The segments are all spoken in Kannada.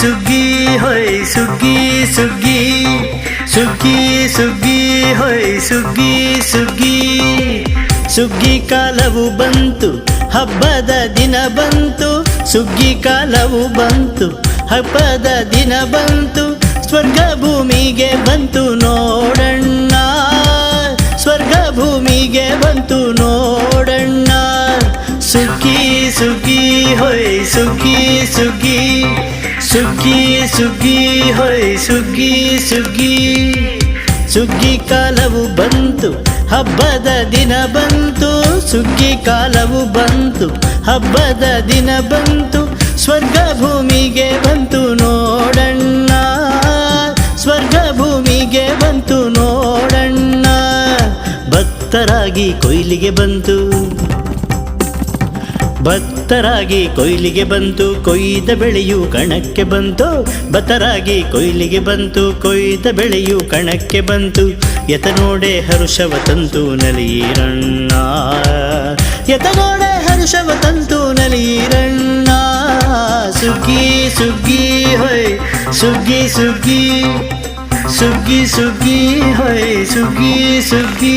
ಸುಗ್ಗಿ ಹೊಯ್ ಸುಗ್ಗಿ ಸುಗ್ಗಿ ಸುಗ್ಗಿ ಸುಗ್ಗಿ ಹೊಯ್ ಸುಗ್ಗಿ ಸುಗ್ಗಿ ಸುಗ್ಗಿ ಕಾಲವು ಬಂತು ಹಬ್ಬದ ದಿನ ಬಂತು ಸುಗ್ಗಿ ಕಾಲವು ಬಂತು ಹಬ್ಬದ ದಿನ ಬಂತು ಸ್ವರ್ಗ ಭೂಮಿಗೆ ಬಂತು ನೋಡಣ್ಣ ಸ್ವರ್ಗ ಭೂಮಿಗೆ ಬಂತು ನೋಡಣ್ಣ ಸುಗ್ಗಿ ಸುಗ್ಗಿ ಹೊಯ್ ಸುಗ್ಗಿ ಸುಗ್ಗಿ ಸುಗ್ಗಿ ಸುಗ್ಗಿ ಹೊಯ್ ಸುಗ್ಗಿ ಸುಗ್ಗಿ ಸುಗ್ಗಿ ಕಾಲವು ಬಂತು ಹಬ್ಬದ ದಿನ ಬಂತು ಸುಗ್ಗಿ ಕಾಲವು ಬಂತು ಹಬ್ಬದ ದಿನ ಬಂತು ಸ್ವರ್ಗ ಭೂಮಿಗೆ ಬಂತು ನೋಡಣ್ಣ ಸ್ವರ್ಗ ಭೂಮಿಗೆ ಬಂತು ನೋಡಣ್ಣ ಭಕ್ತರಾಗಿ ಕೊಯ್ಲಿಗೆ ಬಂತು ಭಕ್ತರಾಗಿ ಕೊಯ್ಲಿಗೆ ಬಂತು ಕೊಯ್ದ ಬೆಳೆಯು ಕಣಕ್ಕೆ ಬಂತು ಭಕ್ತರಾಗಿ ಕೊಯ್ಲಿಗೆ ಬಂತು ಕೊಯ್ದ ಬೆಳೆಯು ಕಣಕ್ಕೆ ಬಂತು ಯತನೋಡೆ ಹರುಷವ ತಂತು ನಲಿಯಿರಣ್ಣ ಯತನೋಡೆ ಹರುಷವ ತಂತು ನಲಿಯಿರಣ್ಣ ಸುಗ್ಗಿ ಸುಗ್ಗಿ ಹೊಯ್ ಸುಗ್ಗಿ ಸುಗ್ಗಿ ಸುಗ್ಗಿ ಸುಗ್ಗಿ ಹೊಯ್ ಸುಗ್ಗಿ ಸುಗ್ಗಿ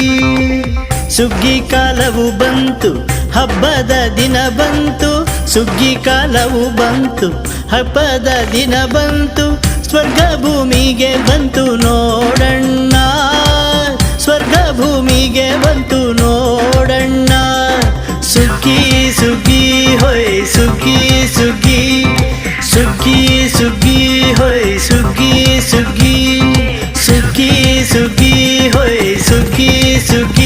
ಸುಗ್ಗಿ ಕಾಲವು ಬಂತು ಹಬ್ಬದ ದಿನ ಬಂತು ಸುಗ್ಗಿ ಕಾಲವು ಬಂತು ಹಬ್ಬದ ದಿನ ಬಂತು ಸ್ವರ್ಗ ಭೂಮಿಗೆ ಬಂತು ನೋಡಣ್ಣ ಸ್ವರ್ಗ ಭೂಮಿಗೆ ಬಂತು ನೋಡಣ್ಣ ಸುಗ್ಗಿ ಸುಗ್ಗಿ ಹೊಯ್ ಸುಗ್ಗಿ ಸುಗ್ಗಿ ಸುಗ್ಗಿ ಸುಗ್ಗಿ ಹೊಯ್ ಸುಗ್ಗಿ ಸುಗ್ಗಿ ಸುಗ್ಗಿ ಸುಗ್ಗಿ ಹೊಯ್ ಸುಗ್ಗಿ ಸುಗ್ಗಿ